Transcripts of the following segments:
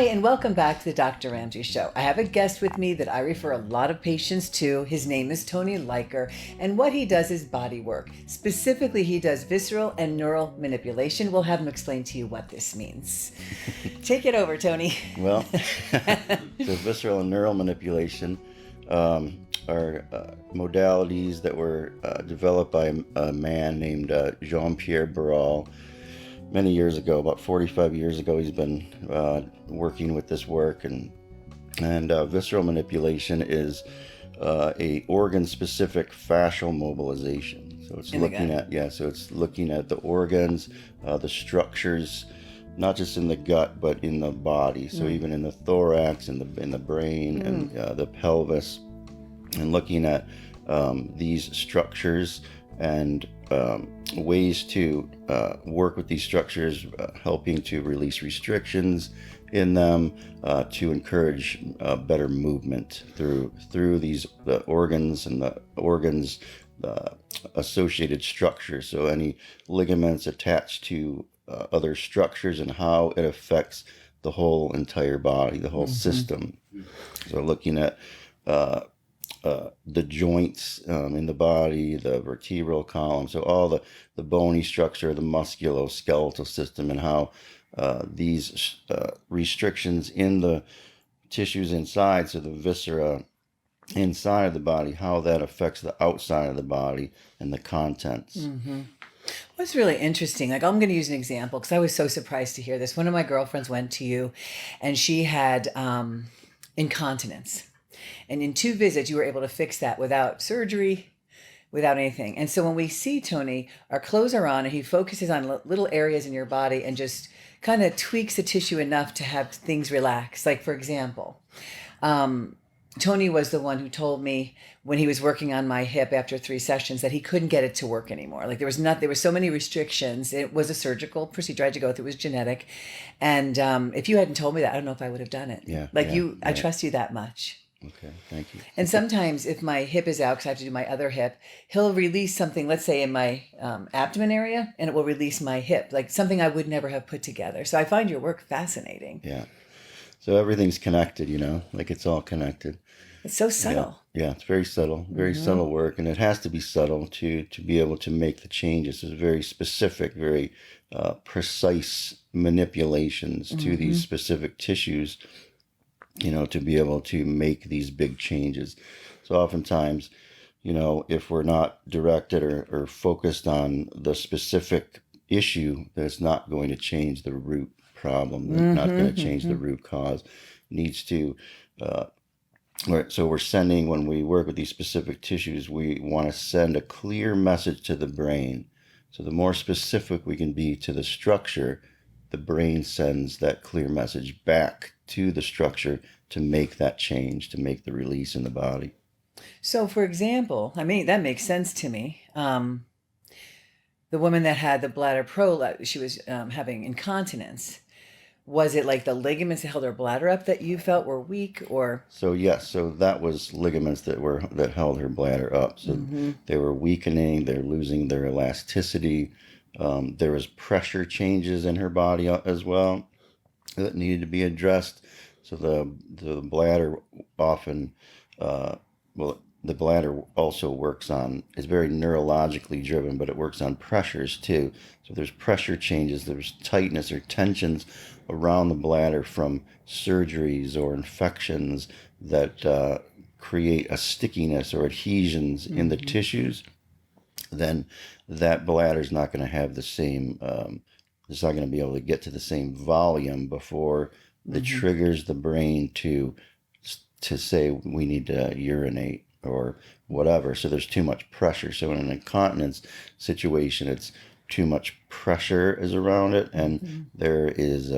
and welcome back to the Dr. Ramsey Show. I have a guest with me that I refer a lot of patients to. His name is Tony Leiker, and what he does is body work. Specifically, he does visceral and neural manipulation. We'll have him explain to you what this means. Take it over, Tony. Well, so visceral and neural manipulation are modalities that were developed by a man named Jean-Pierre Barral many years ago. About 45 years ago, he's been working with this work, and visceral manipulation is a organ-specific fascial mobilization. So it's looking at the organs, the structures, not just in the gut but in the body. So even in the thorax, in the brain, and the pelvis, and looking at these structures and ways to work with these structures, helping to release restrictions in them, to encourage better movement through these organs and the organs associated structures. So any ligaments attached to other structures and how it affects the whole entire body, the whole system. So looking at the joints in the body, the vertebral column, so all the bony structure, the musculoskeletal system, and how these restrictions in the tissues inside, so the viscera inside of the body, how that affects the outside of the body and the contents. What's really interesting, like I'm going to use an example because I was so surprised to hear this. One of my girlfriends went to you and she had incontinence. And in 2 visits, you were able to fix that without surgery, without anything. And so when we see Tony, our clothes are on and he focuses on little areas in your body and just kind of tweaks the tissue enough to have things relax. Like, for example, Tony was the one who told me when he was working on my hip after 3 sessions that he couldn't get it to work anymore. Like there were so many restrictions. It was a surgical procedure I had to go through. It was genetic. And if you hadn't told me that, I don't know if I would have done it. I trust you that much. Okay, thank you. And sometimes if my hip is out, because I have to do my other hip, he'll release something, let's say in my abdomen area, and it will release my hip, like something I would never have put together. So I find your work fascinating. Yeah. So everything's connected, like it's all connected. It's so subtle. Yeah, it's very subtle, very subtle work, and it has to be subtle to be able to make the changes. It's very specific, very precise manipulations to these specific tissues, to be able to make these big changes. So oftentimes, if we're not directed or focused on the specific issue, that's not going to change the root problem, not going to change the root cause. Needs to, so we're sending, when we work with these specific tissues, we want to send a clear message to the brain. So the more specific we can be to the structure, the brain sends that clear message back to the structure to make that change, to make the release in the body. So, for example, that makes sense to me. The woman that had the bladder prolapse, she was having incontinence. Was it like the ligaments that held her bladder up that you felt were weak, or? So yes, so that was ligaments that held her bladder up. So they were weakening, they're losing their elasticity. There was pressure changes in her body as well that needed to be addressed. So the bladder often, the bladder also is very neurologically driven, but it works on pressures too. So there's pressure changes, there's tightness or tensions around the bladder from surgeries or infections that create a stickiness or adhesions in the tissues. Then that bladder is not going to have the same, it's not going to be able to get to the same volume before it triggers the brain to say we need to urinate or whatever. So there's too much pressure. So in an incontinence situation, it's too much pressure is around it, and there is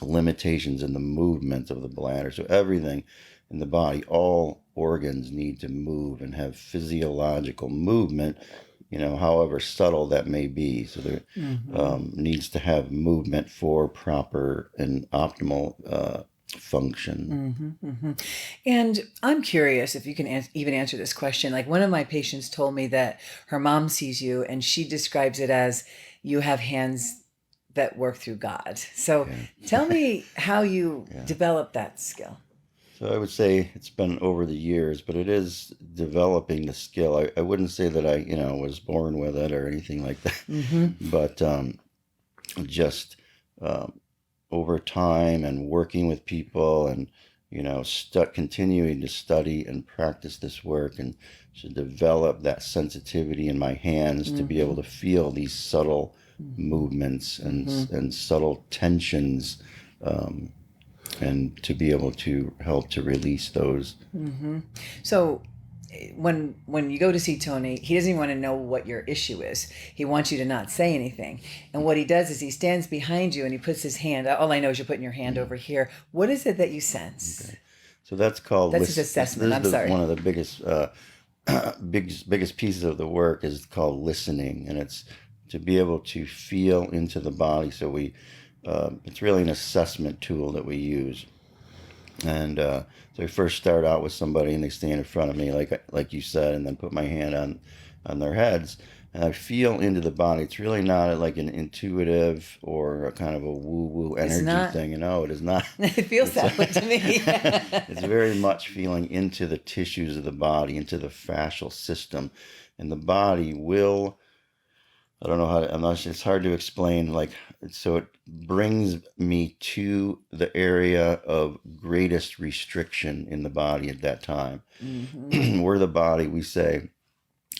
limitations in the movement of the bladder. So everything in the body, all organs need to move and have physiological movement, however subtle that may be. So there needs to have movement for proper and optimal function. And I'm curious if you can even answer this question. Like, one of my patients told me that her mom sees you and she describes it as you have hands that work through God. So Yeah. tell me how you Yeah. developed that skill. So I would say it's been over the years, but it is developing the skill. I wouldn't say that I, was born with it or anything like that, Mm-hmm. but just um, over time and working with people and continuing to study and practice this work and to develop that sensitivity in my hands to be Mm-hmm. able to feel these subtle movements Mm-hmm. and subtle tensions, um, and to be able to help to release those. Mm-hmm. So when you go to see Tony, he doesn't even want to know what your issue is. He wants you to not say anything. And what he does is he stands behind you and he puts his hand. All I know is you're putting your hand over here. What is it that you sense? Okay, so that's called That's his list. This assessment. is I'm sorry. one of the biggest biggest pieces of the work is called listening, and it's to be able to feel into the body. So it's really an assessment tool that we use. And so I first start out with somebody, and they stand in front of me, like you said, and then put my hand on their heads, and I feel into the body. It's really not like an intuitive or a kind of a woo-woo It's energy not. thing. It is not. It feels It's that way to me. it's very much feeling into the tissues of the body, into the fascial system, and the body will. I don't know how to, I'm not sure, it's hard to explain. So it brings me to the area of greatest restriction in the body at that time, Mm-hmm. where the body, we say,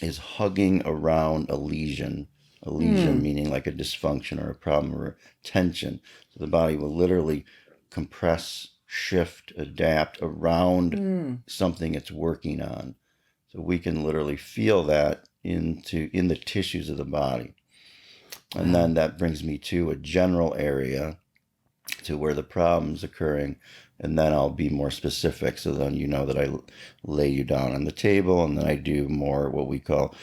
is hugging around a lesion. A lesion Mm. meaning like a dysfunction or a problem or a tension. So the body will literally compress, shift, adapt around Mm. something it's working on. So we can literally feel that in the tissues of the body. And Wow. then that brings me to a general area to where the problem's occurring, and then I'll be more specific. So then that I lay you down on the table, and then I do more what we call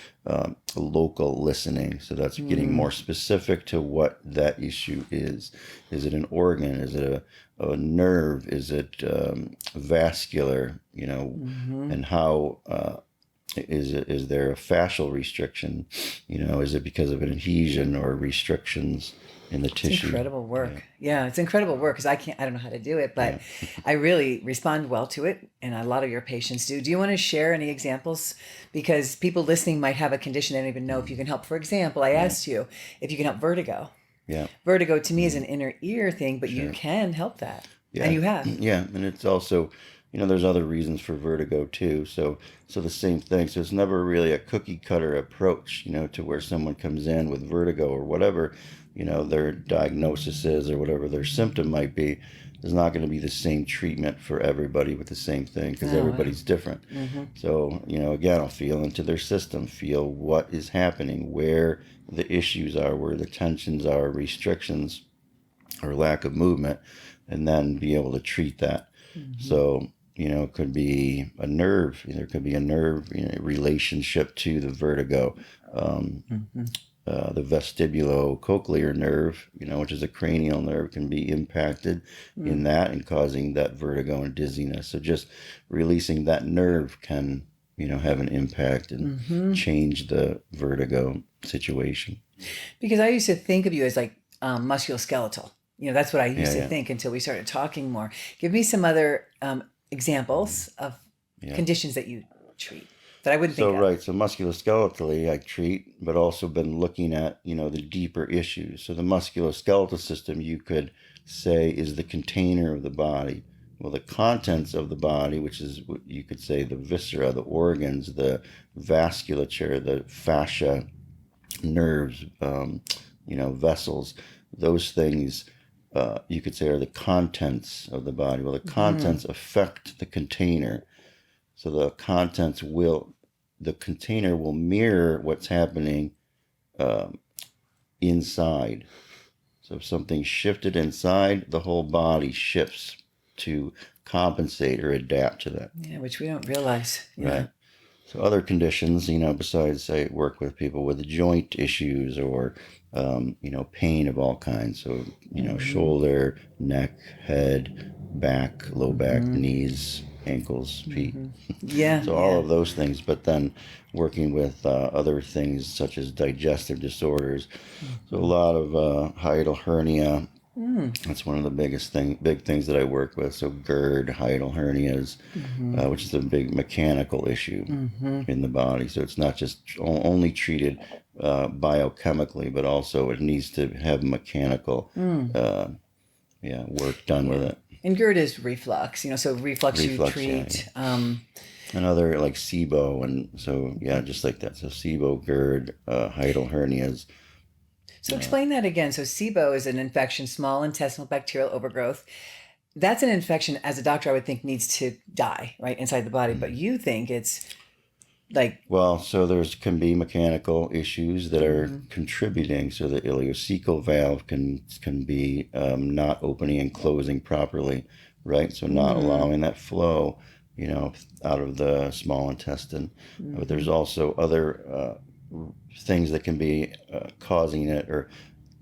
local listening. So that's getting Mm. more specific to what that issue is. Is it an organ? Is it a nerve? Is it vascular? Mm-hmm. And how is there a fascial restriction? Is it because of an adhesion or restrictions in the It's tissue? incredible Yeah, work. Yeah, it's incredible work because I don't know how to do it, but yeah. I really respond well to it, and a lot of your patients do. Do you want to share any examples? Because people listening might have a condition they don't even know if you can help. For example, I Right. asked you if you can help vertigo. Yeah. Vertigo to me is Mm, an inner ear thing, but you sure. can help that, and Yeah. you have. Yeah. And it's also, there's other reasons for vertigo too. So the same thing. So it's never really a cookie cutter approach, to where someone comes in with vertigo or whatever, their diagnosis is or whatever their symptom might be. There's not going to be the same treatment for everybody with the same thing because Oh wow. everybody's different. Mm-hmm. So, again, I'll feel into their system, feel what is happening, where the issues are, where the tensions are, restrictions or lack of movement, and then be able to treat that. Mm-hmm. So, it could be a nerve. There could be a nerve relationship to the vertigo. Um, Mm-hmm. the vestibulocochlear nerve, which is a cranial nerve, can be impacted in Mm. that and causing that vertigo and dizziness. So just releasing that nerve can, have an impact and Mm-hmm. change the vertigo situation. Because I used to think of you as like musculoskeletal. That's what I Yeah, used to yeah, think until we started talking more. Give me some other examples of yeah. conditions that you treat that I wouldn't So think of. right, so musculoskeletally I treat, but also been looking at the deeper issues. So the musculoskeletal system, you could say, is the container of the body. Well, the contents of the body, which is what you could say the viscera, the organs, the vasculature, the fascia, nerves, vessels, those things. You could say are the contents of the body. Well, the Mm-hmm. contents affect the container, so the container will mirror what's happening um, inside. So if something shifted inside, the whole body shifts to compensate or adapt to that. Yeah, which we don't realize. Yeah. Right. So other conditions, besides I work with people with joint issues or, pain of all kinds. So, Mm-hmm. shoulder, neck, head, back, low back, Mm-hmm. knees, ankles, feet. Yeah. So all of those things, but then working with other things such as digestive disorders. So a lot of hiatal hernia. That's one of the big things that I work with. So GERD, hiatal hernias, which is a big mechanical issue in the body. So it's not just only treated biochemically, but also it needs to have mechanical work done with it. And GERD is reflux, so reflux you Reflux, treat. Another like SIBO, and so just like that. So SIBO, GERD, hiatal hernias. So explain that again. So SIBO is an infection, small intestinal bacterial overgrowth. That's an infection, as a doctor, I would think needs to die, right, inside the body. But you think it's like... Well, so can be mechanical issues that are contributing. So the ileocecal valve can be not opening and closing properly, right? So not allowing that flow, out of the small intestine. But there's also other things that can be causing it or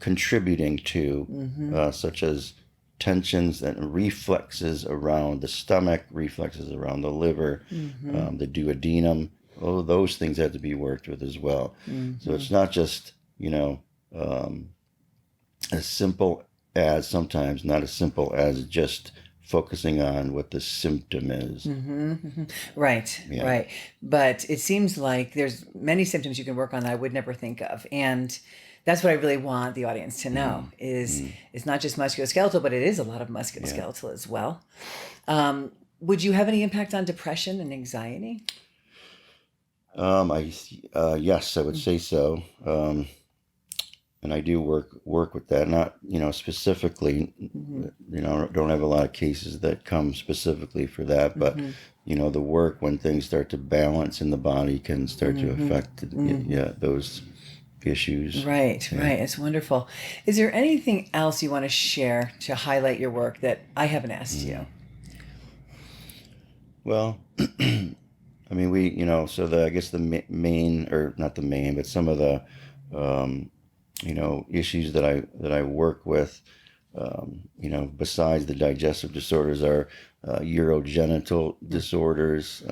contributing to, such as tensions and reflexes around the stomach, reflexes around the liver, the duodenum. All of those things have to be worked with as well. So it's not just, as simple as sometimes, not as simple as just focusing on what the symptom is. Right, right. But it seems like there's many symptoms you can work on that I would never think of. And that's what I really want the audience to know is it's not just musculoskeletal, but it is a lot of musculoskeletal as well. Would you have any impact on depression and anxiety? Yes, I would say so. And I do work with that. Not, specifically, don't have a lot of cases that come specifically for that, but, the work when things start to balance in the body can start to affect, those issues. Right, right. It's wonderful. Is there anything else you want to share to highlight your work that I haven't asked you? Well, I mean, so I guess the main, or not the main, but some of the, issues that I work with, besides the digestive disorders are urogenital disorders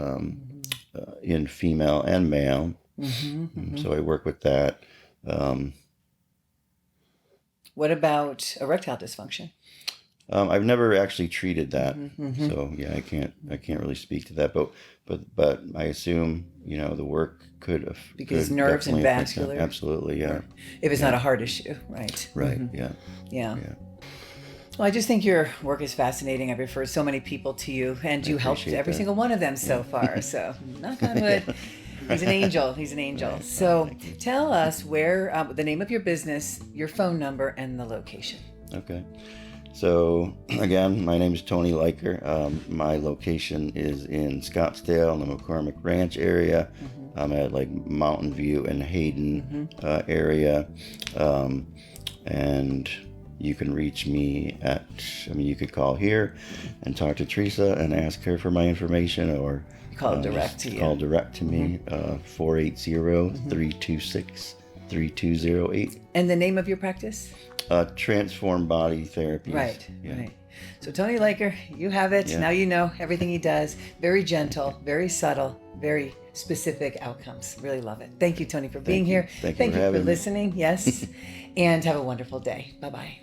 in female and male. So I work with that. What about erectile dysfunction? I've never actually treated that, so I can't really speak to that. But I assume the work could because nerves and vascular. Absolutely, yeah. If it's not a heart issue, right? Right. Yeah. Well, I just think your work is fascinating. I've referred so many people to you, and you helped every single one of them so far. So, knock on wood. He's an angel. He's an angel. Right. So, tell us where the name of your business, your phone number, and the location. Okay. So again, my name is Tony Leiker. My location is in Scottsdale, in the McCormick Ranch area. I'm at like Mountain View and Hayden area. And you can reach me you could call here and talk to Teresa and ask her for my information, or call direct to you. Call direct to me, 480-326-3208. And the name of your practice? Transform Body Therapies. Right. So Tony Leiker, you have it. Now you know everything he does. Very gentle, very subtle, very specific outcomes. Really love it. Thank you, Tony, for being here. Thank you for listening. Yes. And have a wonderful day. Bye-bye.